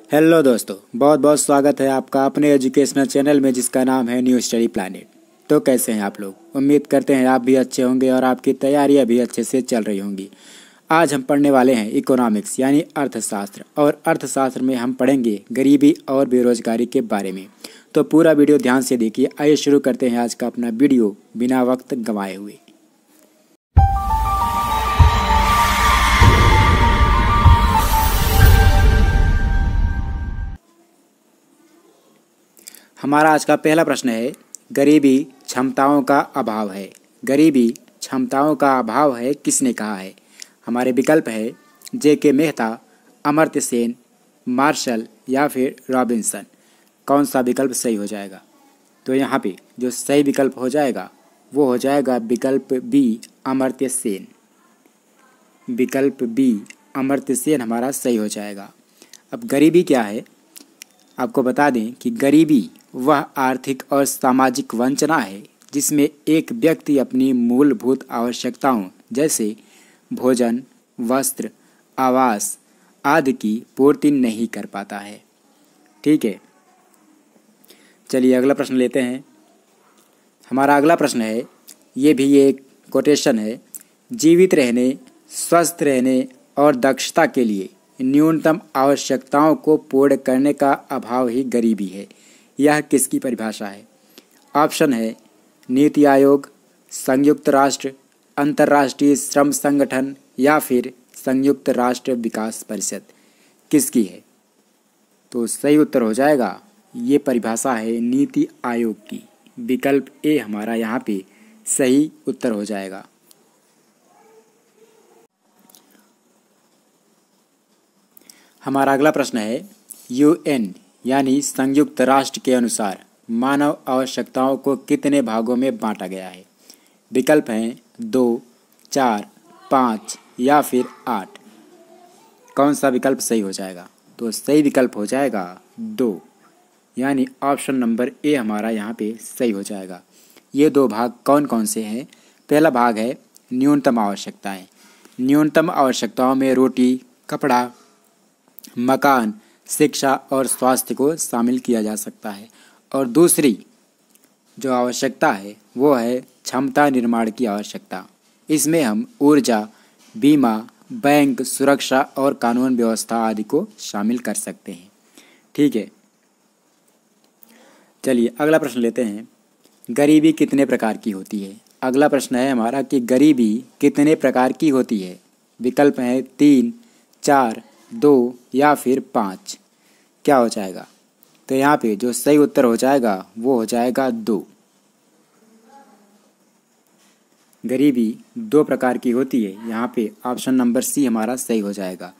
Hello दोस्तों, बहुत बहुत स्वागत है आपका अपने एजुकेशनल चैनल में जिसका नाम है न्यू स्टडी प्लैनेट। तो कैसे हैं आप लोग? उम्मीद करते हैं आप भी अच्छे होंगे और आपकी तैयारियां भी अच्छे से चल रही होंगी। आज हम पढ़ने वाले हैं इकोनॉमिक्स यानी अर्थशास्त्र, और अर्थशास्त्र में हम पढ़ेंगे गरीबी और बेरोजगारी के बारे में। तो पूरा वीडियो ध्यान से देखिए। आइए शुरू करते हैं आज का अपना वीडियो बिना वक्त गंवाए हुए। हमारा आज का पहला प्रश्न है, गरीबी क्षमताओं का अभाव है। गरीबी क्षमताओं का अभाव है किसने कहा है? हमारे विकल्प है J.K. मेहता, अमर्त्य सेन, मार्शल या फिर रॉबिन्सन। कौन सा विकल्प सही हो जाएगा? तो यहाँ पे जो सही विकल्प हो जाएगा वो हो जाएगा विकल्प बी, अमर्त्य सेन। विकल्प बी, अमर्त्य सेन हमारा सही हो जाएगा। अब गरीबी क्या है? आपको बता दें कि गरीबी वह आर्थिक और सामाजिक वंचना है जिसमें एक व्यक्ति अपनी मूलभूत आवश्यकताओं जैसे भोजन, वस्त्र, आवास आदि की पूर्ति नहीं कर पाता है। ठीक है, चलिए अगला प्रश्न लेते हैं। हमारा अगला प्रश्न है, ये भी एक कोटेशन है, जीवित रहने, स्वस्थ रहने और दक्षता के लिए न्यूनतम आवश्यकताओं को पूर्ण करने का अभाव ही गरीबी है। यह किसकी परिभाषा है? ऑप्शन है नीति आयोग, संयुक्त राष्ट्र, अंतर्राष्ट्रीय श्रम संगठन या फिर संयुक्त राष्ट्र विकास परिषद। किसकी है? तो सही उत्तर हो जाएगा, ये परिभाषा है नीति आयोग की। विकल्प ए हमारा यहाँ पे सही उत्तर हो जाएगा। हमारा अगला प्रश्न है, UN यानी संयुक्त राष्ट्र के अनुसार मानव आवश्यकताओं को कितने भागों में बांटा गया है? विकल्प हैं 2, 4, 5 या फिर 8। कौन सा विकल्प सही हो जाएगा? तो सही विकल्प हो जाएगा 2, यानी ऑप्शन नंबर ए हमारा यहाँ पे सही हो जाएगा। ये 2 भाग कौन कौन से हैं? पहला भाग है न्यूनतम आवश्यकताएं। न्यूनतम आवश्यकताओं में रोटी, कपड़ा, मकान, शिक्षा और स्वास्थ्य को शामिल किया जा सकता है। और दूसरी जो आवश्यकता है वो है क्षमता निर्माण की आवश्यकता। इसमें हम ऊर्जा, बीमा, बैंक, सुरक्षा और कानून व्यवस्था आदि को शामिल कर सकते हैं। ठीक है, चलिए अगला प्रश्न लेते हैं, गरीबी कितने प्रकार की होती है? अगला प्रश्न है हमारा कि गरीबी कितने प्रकार की होती है? विकल्प हैं 3, 4, 2 या फिर 5। क्या हो जाएगा? तो यहाँ पे जो सही उत्तर हो जाएगा वो हो जाएगा 2। गरीबी 2 प्रकार की होती है। यहाँ पे ऑप्शन नंबर सी हमारा सही हो जाएगा।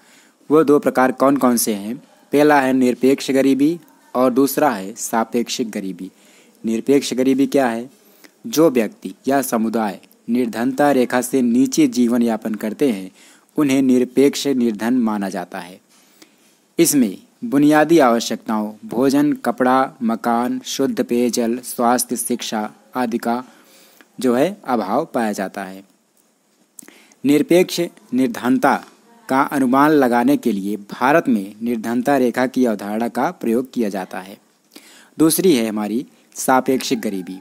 वो 2 प्रकार कौन कौन से हैं? पहला है निरपेक्ष गरीबी और दूसरा है सापेक्षिक गरीबी। निरपेक्ष गरीबी क्या है? जो व्यक्ति या समुदाय निर्धनता रेखा से नीचे जीवन यापन करते हैं उन्हें निरपेक्ष निर्धन माना जाता है। इसमें बुनियादी आवश्यकताओं भोजन, कपड़ा, मकान, शुद्ध पेयजल, स्वास्थ्य, शिक्षा आदि का जो है अभाव पाया जाता है। निरपेक्ष निर्धनता का अनुमान लगाने के लिए भारत में निर्धनता रेखा की अवधारणा का प्रयोग किया जाता है। दूसरी है हमारी सापेक्षिक गरीबी।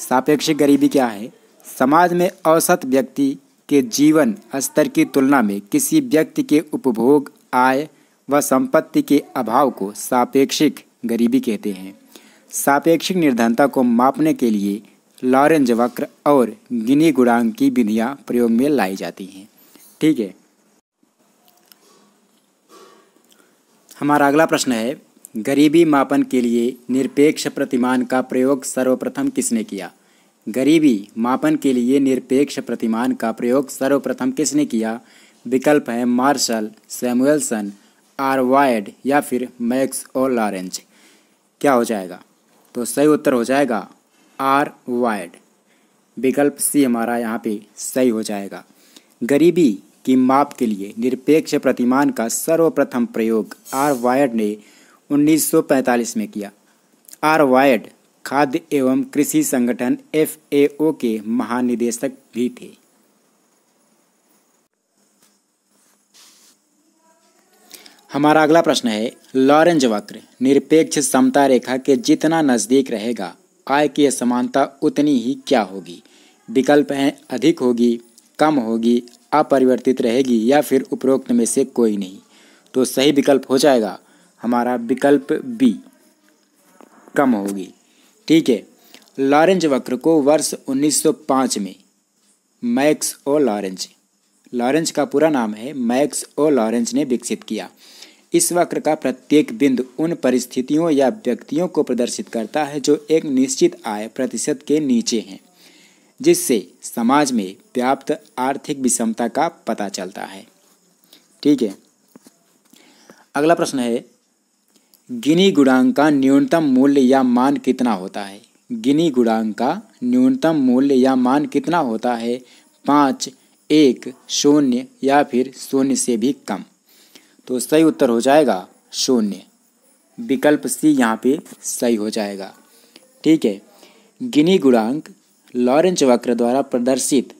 सापेक्षिक गरीबी क्या है? समाज में औसत व्यक्ति के जीवन स्तर की तुलना में किसी व्यक्ति के उपभोग, आय व संपत्ति के अभाव को सापेक्षिक गरीबी कहते हैं। सापेक्षिक निर्धनता को मापने के लिए लॉरेंज वक्र और गिनी गुणांक की विधियां प्रयोग में लाई जाती हैं। ठीक है, हमारा अगला प्रश्न है, गरीबी मापन के लिए निरपेक्ष प्रतिमान का प्रयोग सर्वप्रथम किसने किया? गरीबी मापन के लिए निरपेक्ष प्रतिमान का प्रयोग सर्वप्रथम किसने किया? विकल्प है मार्शल, सैमुएल्सन, आर वायड या फिर मैक्स और लॉरेंज। क्या हो जाएगा? तो सही उत्तर हो जाएगा आर वायड। विकल्प सी हमारा यहाँ पे सही हो जाएगा। गरीबी की माप के लिए निरपेक्ष प्रतिमान का सर्वप्रथम प्रयोग आर वायड ने 1945 में किया। आर वायड खाद्य एवं कृषि संगठन FAO के महानिदेशक भी थे। हमारा अगला प्रश्न है, लॉरेंज वक्र निरपेक्ष समता रेखा के जितना नज़दीक रहेगा आय की असमानता उतनी ही क्या होगी? विकल्प हैं अधिक होगी, कम होगी, अपरिवर्तित रहेगी या फिर उपरोक्त में से कोई नहीं। तो सही विकल्प हो जाएगा हमारा विकल्प बी, कम होगी। ठीक है, लॉरेंज वक्र को वर्ष 1905 में मैक्स ओ लॉरेंज का पूरा नाम है मैक्स ओ लॉरेंज ने विकसित किया। इस वक्र का प्रत्येक बिंदु उन परिस्थितियों या व्यक्तियों को प्रदर्शित करता है जो एक निश्चित आय प्रतिशत के नीचे हैं, जिससे समाज में व्याप्त आर्थिक विषमता का पता चलता है। ठीक है, अगला प्रश्न है, गिनी गुणांक का न्यूनतम मूल्य या मान कितना होता है? गिनी गुणांक का न्यूनतम मूल्य या मान कितना होता है? 5, 1, 0 या फिर 0 से भी कम। तो सही उत्तर हो जाएगा 0, विकल्प सी यहाँ पे सही हो जाएगा। ठीक है, गिनी गुणांक लॉरेंज वक्र द्वारा प्रदर्शित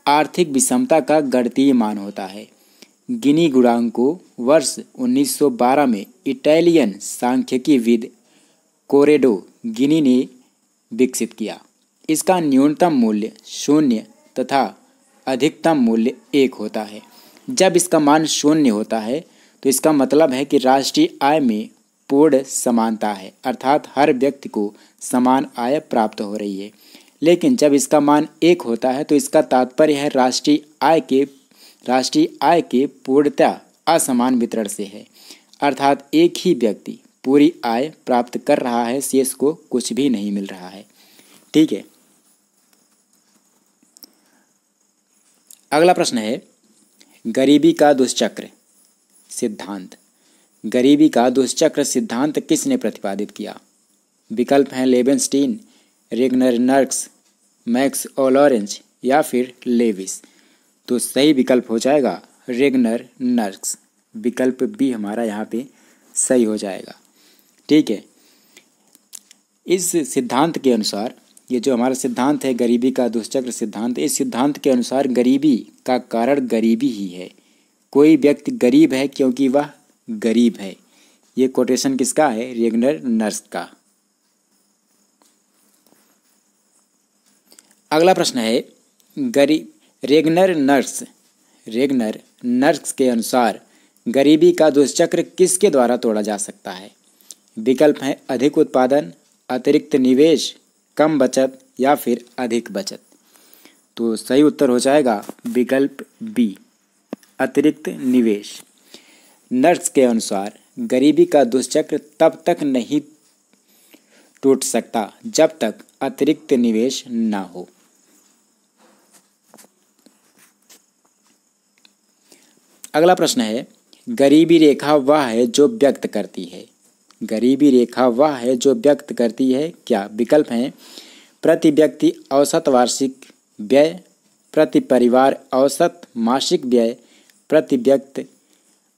आर्थिक विषमता का गणितीय मान होता है। गिनी गुणांक को वर्ष 1912 में इटालियन सांख्यिकीविद कोरेडो गिनी ने विकसित किया। इसका न्यूनतम मूल्य 0 तथा अधिकतम मूल्य 1 होता है। जब इसका मान 0 होता है तो इसका मतलब है कि राष्ट्रीय आय में पूर्ण समानता है, अर्थात हर व्यक्ति को समान आय प्राप्त हो रही है। लेकिन जब इसका मान 1 होता है तो इसका तात्पर्य है राष्ट्रीय आय के पूर्णतः असमान वितरण से है, अर्थात एक ही व्यक्ति पूरी आय प्राप्त कर रहा है, शेष को कुछ भी नहीं मिल रहा है। ठीक है, अगला प्रश्न है, गरीबी का दुष्चक्र सिद्धांत। गरीबी का दुष्चक्र सिद्धांत किसने प्रतिपादित किया? विकल्प हैं लेवेंस्टीन, रेगनर-नर्क्स, मैक्स ओ लॉरेंज या फिर लेविस। तो सही विकल्प हो जाएगा रेगनर-नर्क्स, विकल्प बी हमारा यहाँ पे सही हो जाएगा। ठीक है, इस सिद्धांत के अनुसार, ये जो हमारा सिद्धांत है गरीबी का दुष्चक्र सिद्धांत, इस सिद्धांत के अनुसार गरीबी का कारण गरीबी ही है। कोई व्यक्ति गरीब है क्योंकि वह गरीब है। ये कोटेशन किसका है? रेगनर-नर्क्स का। अगला प्रश्न है, रेगनर-नर्क्स के अनुसार गरीबी का दुष्चक्र किसके द्वारा तोड़ा जा सकता है? विकल्प हैं अधिक उत्पादन, अतिरिक्त निवेश, कम बचत या फिर अधिक बचत। तो सही उत्तर हो जाएगा विकल्प बी, अतिरिक्त निवेश। नर्क्स के अनुसार गरीबी का दुष्चक्र तब तक नहीं टूट सकता जब तक अतिरिक्त निवेश ना हो। अगला प्रश्न है, गरीबी रेखा वह है जो व्यक्त करती है। गरीबी रेखा वह है जो व्यक्त करती है क्या? विकल्प हैं प्रति व्यक्ति औसत वार्षिक व्यय, प्रति परिवार औसत मासिक व्यय, प्रति व्यक्ति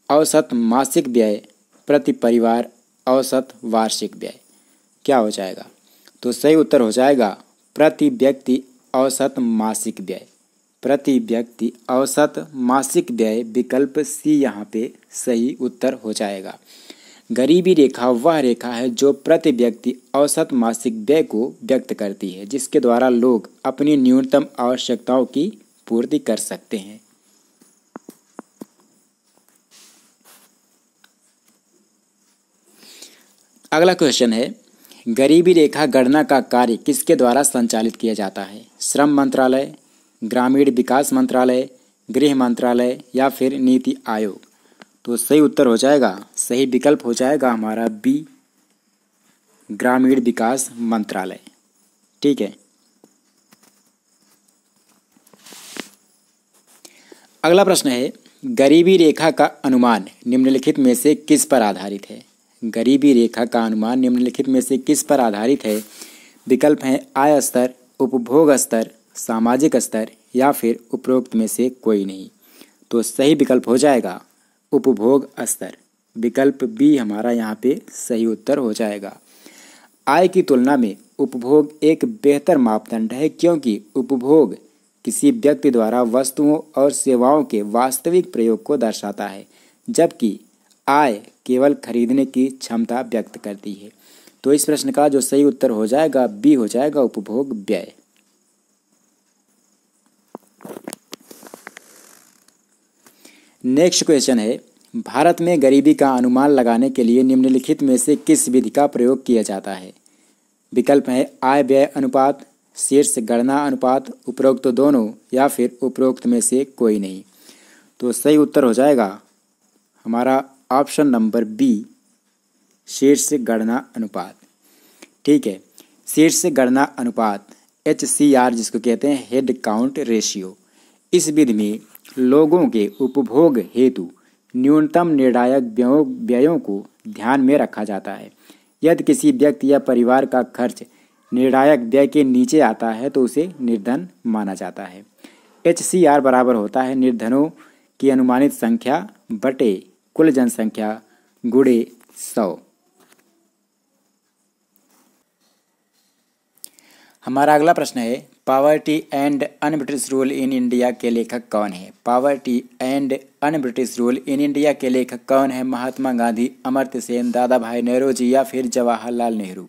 औसत मासिक व्यय, प्रति परिवार औसत वार्षिक व्यय। क्या हो जाएगा? तो सही उत्तर हो जाएगा प्रति व्यक्ति औसत मासिक व्यय, प्रति व्यक्ति औसत मासिक व्यय, विकल्प सी यहाँ पे सही उत्तर हो जाएगा। गरीबी रेखा वह रेखा है जो प्रति व्यक्ति औसत मासिक व्यय को व्यक्त करती है, जिसके द्वारा लोग अपनी न्यूनतम आवश्यकताओं की पूर्ति कर सकते हैं। अगला क्वेश्चन है, गरीबी रेखा गणना का कार्य किसके द्वारा संचालित किया जाता है? श्रम मंत्रालय, ग्रामीण विकास मंत्रालय, गृह मंत्रालय या फिर नीति आयोग। तो सही उत्तर हो जाएगा, सही विकल्प हो जाएगा हमारा बी, ग्रामीण विकास मंत्रालय। ठीक है, अगला प्रश्न है, गरीबी रेखा का अनुमान निम्नलिखित में से किस पर आधारित है? गरीबी रेखा का अनुमान निम्नलिखित में से किस पर आधारित है? विकल्प हैं आय स्तर, उपभोग स्तर, सामाजिक स्तर या फिर उपरोक्त में से कोई नहीं। तो सही विकल्प हो जाएगा उपभोग स्तर, विकल्प बी हमारा यहाँ पे सही उत्तर हो जाएगा। आय की तुलना में उपभोग एक बेहतर मापदंड है, क्योंकि उपभोग किसी व्यक्ति द्वारा वस्तुओं और सेवाओं के वास्तविक प्रयोग को दर्शाता है, जबकि आय केवल खरीदने की क्षमता व्यक्त करती है। तो इस प्रश्न का जो सही उत्तर हो जाएगा बी हो जाएगा, उपभोग व्यय। नेक्स्ट क्वेश्चन है, भारत में गरीबी का अनुमान लगाने के लिए निम्नलिखित में से किस विधि का प्रयोग किया जाता है? विकल्प है आय व्यय अनुपात, शीर्ष गणना अनुपात, उपरोक्त दोनों या फिर उपरोक्त में से कोई नहीं। तो सही उत्तर हो जाएगा हमारा ऑप्शन नंबर बी, शीर्ष गणना अनुपात। ठीक है, शीर्ष गणना अनुपात HCR जिसको कहते हैं हेड काउंट रेशियो। इस विधि में लोगों के उपभोग हेतु न्यूनतम निर्णायक व्ययों को ध्यान में रखा जाता है। यदि किसी व्यक्ति या परिवार का खर्च निर्णायक व्यय के नीचे आता है तो उसे निर्धन माना जाता है। HCR बराबर होता है निर्धनों की अनुमानित संख्या बटे कुल जनसंख्या गुणे 100। हमारा अगला प्रश्न है, poverty and unBritish rule in India के लेखक कौन है? Poverty and unBritish rule in India के लेखक कौन है? महात्मा गांधी, अमर्त्य सेन, दादा भाई नौरोजी या फिर जवाहरलाल नेहरू?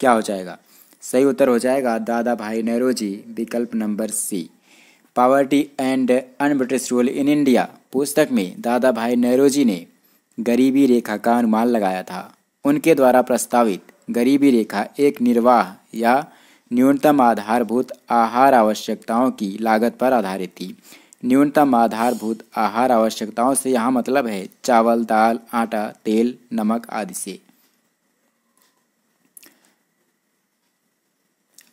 क्या हो जाएगा? सही उत्तर हो जाएगा दादा भाई नौरोजी, विकल्प number C. Poverty and unBritish rule in India पुस्तक में दादा भाई नौरोजी ने गरीबी रेखा का अनुमान लगाया था। उनके द्वारा प्रस्तावित गरीबी रेखा एक निर्वाह या न्यूनतम आधारभूत आहार आवश्यकताओं की लागत पर आधारित थी। न्यूनतम आधारभूत आहार आवश्यकताओं से यहाँ मतलब है चावल, दाल, आटा, तेल, नमक आदि से।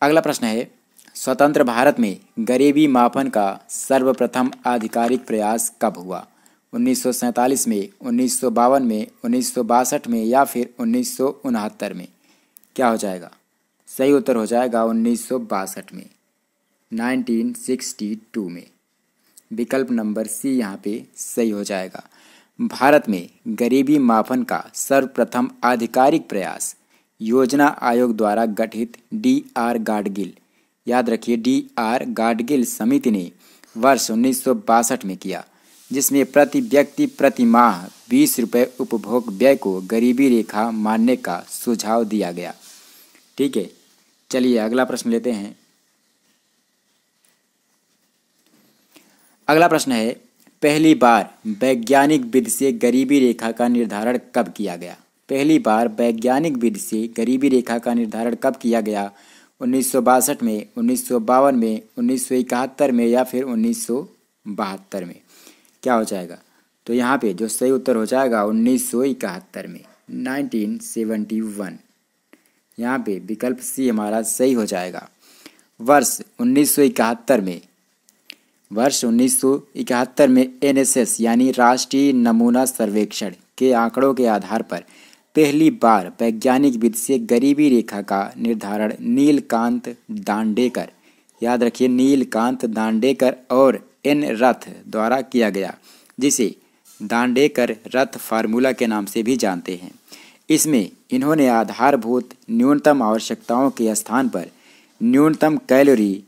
अगला प्रश्न है, स्वतंत्र भारत में गरीबी मापन का सर्वप्रथम आधिकारिक प्रयास कब हुआ? 1947 में, 1952 में, 1962 में या फिर 1969 में? क्या हो जाएगा? सही उत्तर हो जाएगा 1962 में, 1962 में। विकल्प नंबर सी यहाँ पे सही हो जाएगा। भारत में गरीबी मापन का सर्वप्रथम आधिकारिक प्रयास योजना आयोग द्वारा गठित DR गाडगिल, याद रखिए DR गाडगिल समिति ने वर्ष 1962 में किया, जिसमें प्रति व्यक्ति प्रति माह 20 रुपये उपभोग व्यय को गरीबी रेखा मानने का सुझाव दिया गया। ठीक है, चलिए अगला प्रश्न लेते हैं। अगला प्रश्न है, पहली बार वैज्ञानिक विधि से गरीबी रेखा का निर्धारण कब किया गया? पहली बार वैज्ञानिक विधि से गरीबी रेखा का निर्धारण कब किया गया? 1962 में, 1952 में, 1971 में या फिर 1972 में? क्या हो जाएगा? तो यहाँ पे जो सही उत्तर हो जाएगा 1971 में, 1971। यहाँ पे विकल्प सी हमारा सही हो जाएगा। वर्ष 1971 में NSS यानी राष्ट्रीय नमूना सर्वेक्षण के आंकड़ों के आधार पर पहली बार वैज्ञानिक विधि से गरीबी रेखा का निर्धारण नीलकांत दांडेकर, याद रखिए नीलकांत दांडेकर और N रथ द्वारा किया गया, जिसे दांडेकर रथ फार्मूला के नाम से भी जानते हैं। इसमें इन्होंने आधारभूत न्यूनतम आवश्यकताओं के स्थान पर न्यूनतम कैलोरी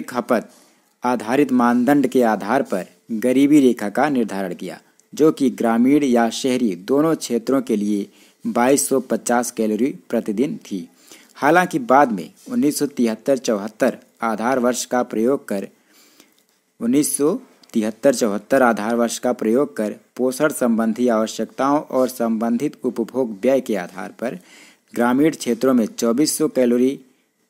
खपत आधारित मानदंड के आधार पर गरीबी रेखा का निर्धारण किया, जो कि ग्रामीण या शहरी दोनों क्षेत्रों के लिए 2250 कैलोरी प्रतिदिन थी। हालांकि बाद में 1973-74 आधार वर्ष का प्रयोग कर पोषण संबंधी आवश्यकताओं और संबंधित उपभोग व्यय के आधार पर ग्रामीण क्षेत्रों में 2400 कैलोरी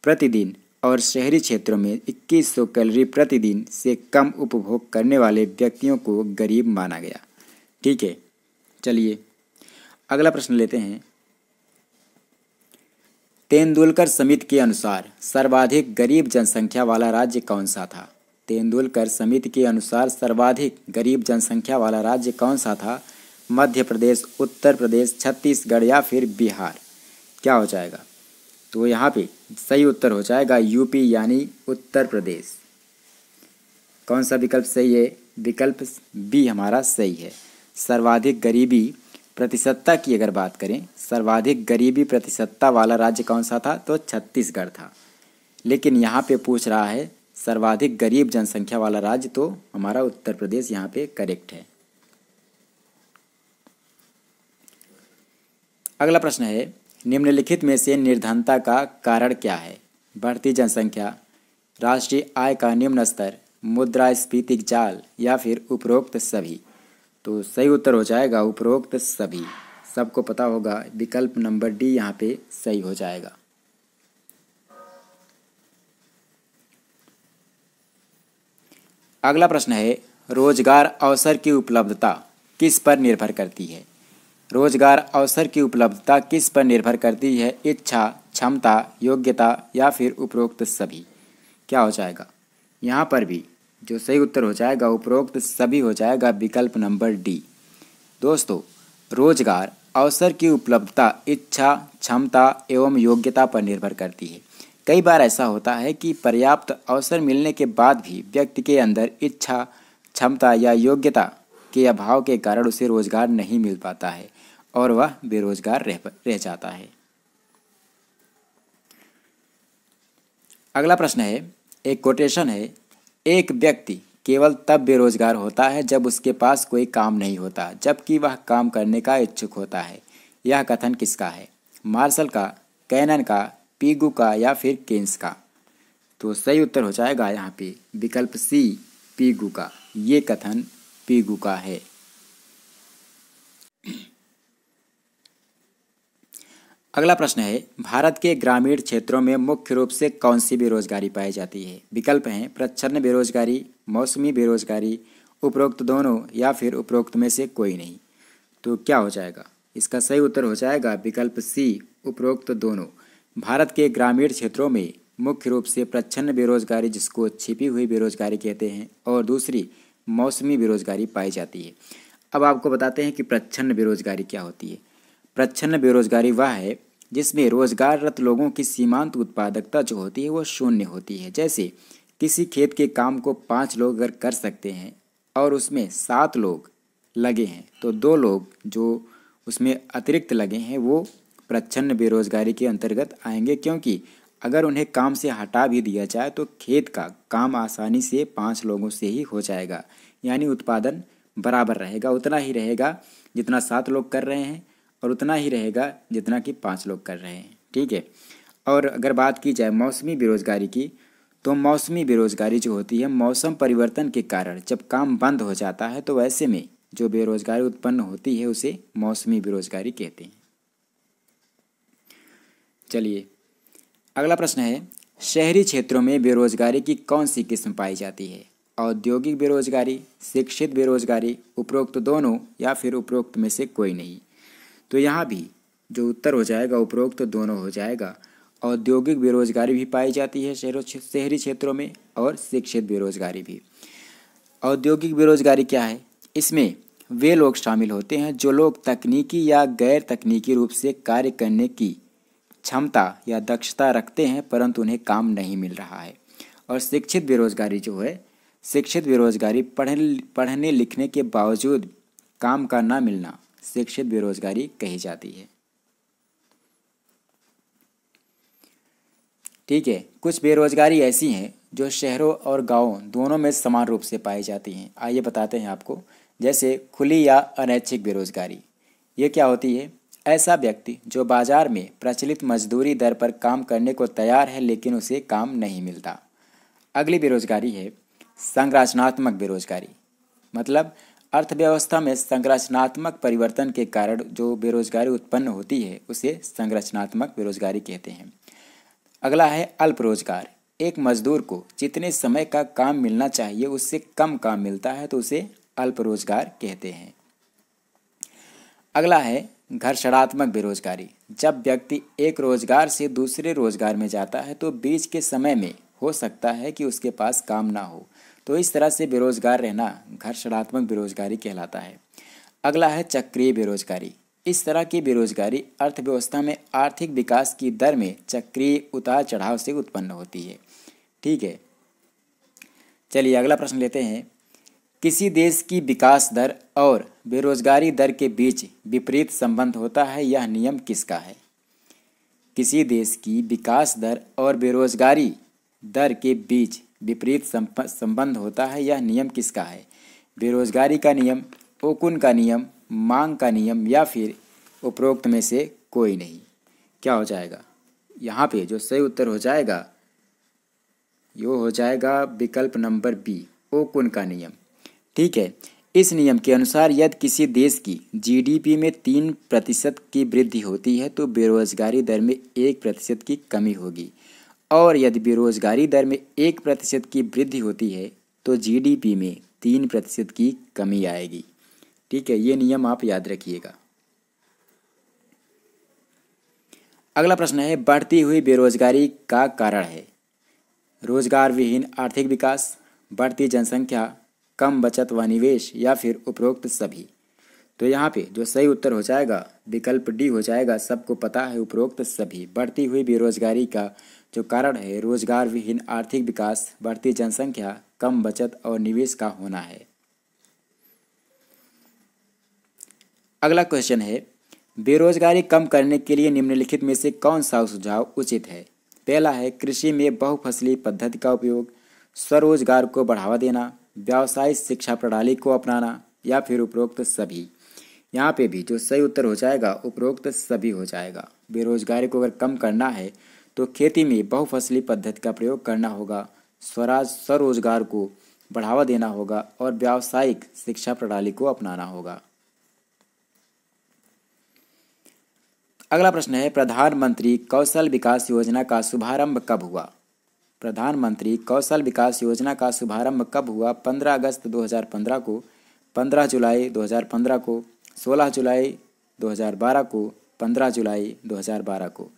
प्रतिदिन और शहरी क्षेत्रों में 2100 कैलोरी प्रतिदिन से कम उपभोग करने वाले व्यक्तियों को गरीब माना गया। ठीक है, चलिए अगला प्रश्न लेते हैं। तेंदुलकर समिति के अनुसार सर्वाधिक गरीब जनसंख्या वाला राज्य कौन सा था? तेंदुलकर समिति के अनुसार सर्वाधिक गरीब जनसंख्या वाला राज्य कौन सा था? मध्य प्रदेश, उत्तर प्रदेश, छत्तीसगढ़ या फिर बिहार? क्या हो जाएगा? तो यहाँ पे सही उत्तर हो जाएगा यूपी यानी उत्तर प्रदेश। कौन सा विकल्प सही है? विकल्प बी हमारा सही है। सर्वाधिक गरीबी प्रतिशतता की अगर बात करें, सर्वाधिक गरीबी प्रतिशतता वाला राज्य कौन सा था? तो छत्तीसगढ़ था। लेकिन यहाँ पे पूछ रहा है सर्वाधिक गरीब जनसंख्या वाला राज्य तो हमारा उत्तर प्रदेश यहाँ पे करेक्ट है। अगला प्रश्न है, निम्नलिखित में से निर्धनता का कारण क्या है? बढ़ती जनसंख्या, राष्ट्रीय आय का निम्न स्तर, मुद्रास्फीति जाल या फिर उपरोक्त सभी। तो सही उत्तर हो जाएगा उपरोक्त सभी। सबको पता होगा विकल्प नंबर डी यहाँ पे सही हो जाएगा। अगला प्रश्न है, रोजगार अवसर की उपलब्धता किस पर निर्भर करती है? रोजगार अवसर की उपलब्धता किस पर निर्भर करती है? इच्छा, क्षमता, योग्यता या फिर उपरोक्त सभी। क्या हो जाएगा? यहाँ पर भी जो सही उत्तर हो जाएगा उपरोक्त सभी हो जाएगा, विकल्प नंबर डी। दोस्तों, रोजगार अवसर की उपलब्धता इच्छा, क्षमता एवं योग्यता पर निर्भर करती है। कई बार ऐसा होता है कि पर्याप्त अवसर मिलने के बाद भी व्यक्ति के अंदर इच्छा, क्षमता या योग्यता के अभाव के कारण उसे रोजगार नहीं मिल पाता है और वह बेरोजगार रह जाता है। अगला प्रश्न है, एक कोटेशन है, एक व्यक्ति केवल तब बेरोजगार होता है जब उसके पास कोई काम नहीं होता जबकि वह काम करने का इच्छुक होता है। यह कथन किसका है? मार्शल का, कैनन का, पीगू का या फिर केन्स का। तो सही उत्तर हो जाएगा यहाँ पे विकल्प सी, पीगू का। ये कथन पीगू का है। अगला प्रश्न है, भारत के ग्रामीण क्षेत्रों में मुख्य रूप से कौन सी बेरोजगारी पाई जाती है? विकल्प हैं प्रच्छन्न बेरोजगारी, मौसमी बेरोजगारी, उपरोक्त दोनों या फिर उपरोक्त में से कोई नहीं। तो क्या हो जाएगा? इसका सही उत्तर हो जाएगा विकल्प सी, उपरोक्त दोनों। भारत के ग्रामीण क्षेत्रों में मुख्य रूप से प्रच्छन्न बेरोजगारी, जिसको छिपी हुई बेरोजगारी कहते हैं, और दूसरी मौसमी बेरोजगारी पाई जाती है। अब आपको बताते हैं कि प्रच्छन्न बेरोजगारी क्या होती है। प्रच्छन्न बेरोजगारी वह है जिसमें रोजगाररत लोगों की सीमांत उत्पादकता जो होती है वो शून्य होती है। जैसे किसी खेत के काम को 5 लोग अगर कर सकते हैं और उसमें 7 लोग लगे हैं तो 2 लोग जो उसमें अतिरिक्त लगे हैं वो प्रच्छन्न बेरोजगारी के अंतर्गत आएंगे, क्योंकि अगर उन्हें काम से हटा भी दिया जाए तो खेत का काम आसानी से 5 लोगों से ही हो जाएगा। यानी उत्पादन बराबर रहेगा, उतना ही रहेगा जितना 7 लोग कर रहे हैं और उतना ही रहेगा जितना कि 5 लोग कर रहे हैं। ठीक है। और अगर बात की जाए मौसमी बेरोजगारी की, तो मौसमी बेरोजगारी जो होती है मौसम परिवर्तन के कारण जब काम बंद हो जाता है तो ऐसे में जो बेरोजगारी उत्पन्न होती है उसे मौसमी बेरोजगारी कहते हैं। चलिए अगला प्रश्न है, शहरी क्षेत्रों में बेरोजगारी की कौन सी किस्म पाई जाती है? औद्योगिक बेरोजगारी, शिक्षित बेरोजगारी, उपरोक्त दोनों या फिर उपरोक्त में से कोई नहीं। तो यहाँ भी जो उत्तर हो जाएगा उपरोक्त दोनों हो जाएगा। औद्योगिक बेरोजगारी भी पाई जाती है शहरी क्षेत्रों में और शिक्षित बेरोजगारी भी। औद्योगिक बेरोजगारी क्या है? इसमें वे लोग शामिल होते हैं जो लोग तकनीकी या गैर तकनीकी रूप से कार्य करने की क्षमता या दक्षता रखते हैं परंतु उन्हें काम नहीं मिल रहा है। और शिक्षित बेरोजगारी जो है, शिक्षित बेरोजगारी पढ़ने लिखने के बावजूद काम का ना मिलना शिक्षित बेरोजगारी कही जाती है। ठीक है। कुछ बेरोजगारी ऐसी हैं जो शहरों और गांवों दोनों में समान रूप से पाई जाती हैं। आइए बताते हैं आपको। जैसे खुली या अनैच्छिक बेरोजगारी, ये क्या होती है? ऐसा व्यक्ति जो बाजार में प्रचलित मजदूरी दर पर काम करने को तैयार है लेकिन उसे काम नहीं मिलता। अगली बेरोजगारी है संरचनात्मक बेरोजगारी, मतलब अर्थव्यवस्था में संरचनात्मक परिवर्तन के कारण जो बेरोजगारी उत्पन्न होती है उसे संरचनात्मक बेरोजगारी कहते हैं। अगला है अल्प रोजगार, एक मजदूर को जितने समय का काम मिलना चाहिए उससे कम काम मिलता है तो उसे अल्प रोजगार कहते हैं। अगला है घर्षणात्मक बेरोजगारी, जब व्यक्ति एक रोजगार से दूसरे रोजगार में जाता है तो बीच के समय में हो सकता है कि उसके पास काम ना हो, तो इस तरह से बेरोजगार रहना घर्षणात्मक बेरोजगारी कहलाता है। अगला है चक्रीय बेरोजगारी, इस तरह की बेरोजगारी अर्थव्यवस्था में आर्थिक विकास की दर में चक्रीय उतार चढ़ाव से उत्पन्न होती है। ठीक है। चलिए अगला प्रश्न लेते हैं। किसी देश की विकास दर और बेरोजगारी दर के बीच विपरीत संबंध होता है, यह नियम किसका है? किसी देश की विकास दर और बेरोजगारी दर के बीच विपरीत संबंध होता है, यह नियम किसका है? बेरोजगारी का नियम, ओकुन का नियम, मांग का नियम या फिर उपरोक्त में से कोई नहीं। क्या हो जाएगा? यहाँ पे जो सही उत्तर हो जाएगा यो हो जाएगा विकल्प नंबर बी, ओकुन का नियम। ठीक है, इस नियम के अनुसार यदि किसी देश की जीडीपी में 3% की वृद्धि होती है तो बेरोजगारी दर में 1% की कमी होगी, और यदि बेरोजगारी दर में 1% की वृद्धि होती है तो जीडीपी में 3% की कमी आएगी। ठीक है, ये नियम आप याद रखिएगा। अगला प्रश्न है, बढ़ती हुई बेरोजगारी का कारण है रोजगार विहीन आर्थिक विकास, बढ़ती जनसंख्या, कम बचत व निवेश या फिर उपरोक्त सभी। तो यहाँ पे जो सही उत्तर हो जाएगा विकल्प डी हो जाएगा, सबको पता है उपरोक्त सभी। बढ़ती हुई बेरोजगारी का जो कारण है रोजगार विहीन आर्थिक विकास, बढ़ती जनसंख्या, कम बचत और निवेश का होना है। अगला क्वेश्चन है, बेरोजगारी कम करने के लिए निम्नलिखित में से कौन सा सुझाव उचित है? पहला है कृषि में बहुफसली पद्धति का उपयोग, स्वरोजगार को बढ़ावा देना, व्यावसायिक शिक्षा प्रणाली को अपनाना या फिर उपरोक्त सभी। यहाँ पे भी जो सही उत्तर हो जाएगा उपरोक्त सभी हो जाएगा। बेरोजगारी को अगर कम करना है तो खेती में बहुफसली पद्धति का प्रयोग करना होगा, स्वरोजगार को बढ़ावा देना होगा और व्यावसायिक शिक्षा प्रणाली को अपनाना होगा। अगला प्रश्न है, प्रधानमंत्री कौशल विकास योजना का शुभारंभ कब हुआ? प्रधानमंत्री कौशल विकास योजना का शुभारंभ कब हुआ? 15 अगस्त 2015 को, 15 जुलाई 2015 को, 16 जुलाई 2012 को, 15 जुलाई 2012 को।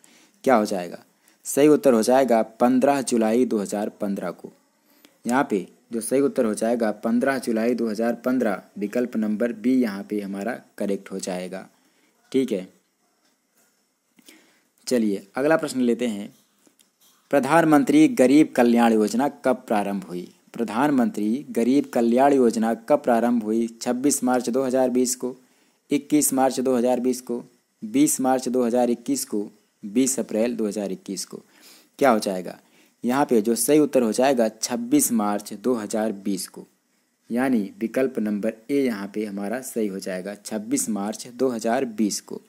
क्या हो जाएगा? सही उत्तर हो जाएगा 15 जुलाई 2015 को। यहाँ पे जो सही उत्तर हो जाएगा 15 जुलाई 2015, विकल्प नंबर बी यहाँ पे हमारा करेक्ट हो जाएगा। ठीक है, चलिए अगला प्रश्न लेते हैं, प्रधानमंत्री गरीब कल्याण योजना कब प्रारंभ हुई? प्रधानमंत्री गरीब कल्याण योजना कब प्रारंभ हुई? 26 मार्च 2020 को, 21 मार्च 2020 को, 20 मार्च 2021 को, 20 अप्रैल 2021 को। क्या हो जाएगा? यहाँ पे जो सही उत्तर हो जाएगा 26 मार्च 2020 को, यानी विकल्प नंबर ए यहाँ पे हमारा सही हो जाएगा 26 मार्च 2020 को।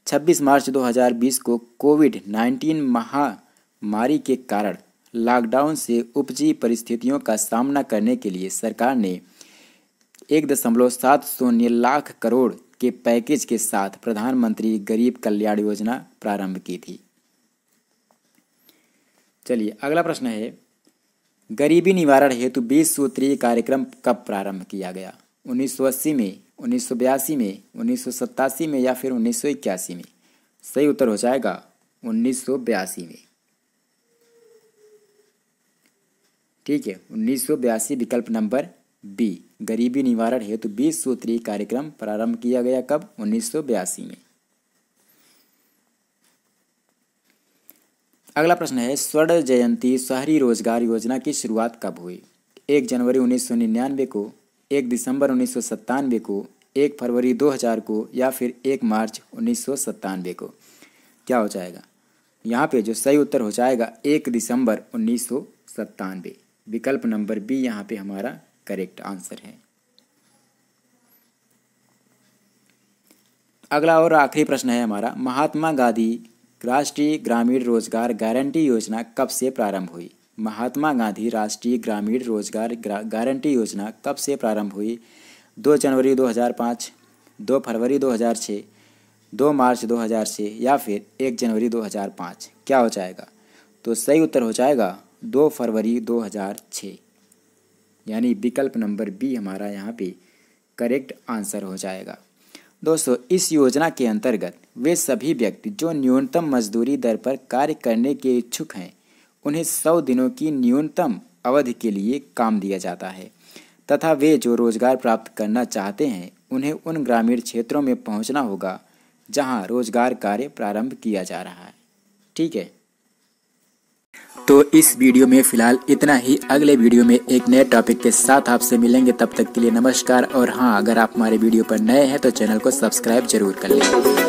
26 मार्च 2020 को कोविड-19 महामारी के कारण लॉकडाउन से उपजी परिस्थितियों का सामना करने के लिए सरकार ने 1.70 लाख करोड़ के पैकेज के साथ प्रधानमंत्री गरीब कल्याण योजना प्रारंभ की थी। चलिए अगला प्रश्न है, गरीबी निवारण हेतु 20 सूत्रीय कार्यक्रम कब प्रारंभ किया गया? 1980 में, 1982 में, 1987 में या फिर 1981 में? सही उत्तर हो जाएगा 1982 में। ठीक है, 1982 विकल्प नंबर बी, गरीबी निवारण हेतु 20 सूत्रीय कार्यक्रम प्रारंभ किया गया कब? 1982 में। अगला प्रश्न है, स्वर्ण जयंती शहरी रोजगार योजना की शुरुआत कब हुई? 1 जनवरी 1999 को, 1 दिसंबर 1997 को, 1 फरवरी 2000 को या फिर 1 मार्च 1997 को। क्या हो जाएगा? यहाँ पे जो सही उत्तर हो जाएगा 1 दिसंबर 1997, विकल्प नंबर बी यहाँ पे हमारा करेक्ट आंसर है। अगला और आखिरी प्रश्न है हमारा, महात्मा गांधी राष्ट्रीय ग्रामीण रोजगार गारंटी योजना कब से प्रारंभ हुई? महात्मा गांधी राष्ट्रीय ग्रामीण रोजगार गारंटी योजना कब से प्रारंभ हुई? 2 जनवरी 2005, 2 फरवरी 2006, 2 मार्च 2006 या फिर 1 जनवरी 2005। क्या हो जाएगा? तो सही उत्तर हो जाएगा 2 फरवरी 2006, यानी विकल्प नंबर बी हमारा यहाँ पे करेक्ट आंसर हो जाएगा। दोस्तों, इस योजना के अंतर्गत वे सभी व्यक्ति जो न्यूनतम मजदूरी दर पर कार्य करने के इच्छुक हैं उन्हें 100 दिनों की न्यूनतम अवधि के लिए काम दिया जाता है तथा वे जो रोजगार प्राप्त करना चाहते हैं उन्हें उन ग्रामीण क्षेत्रों में पहुंचना होगा जहां रोजगार कार्य प्रारंभ किया जा रहा है। ठीक है, तो इस वीडियो में फिलहाल इतना ही। अगले वीडियो में एक नए टॉपिक के साथ आपसे मिलेंगे, तब तक के लिए नमस्कार। और हाँ, अगर आप हमारे वीडियो पर नए हैं तो चैनल को सब्सक्राइब जरूर कर लें।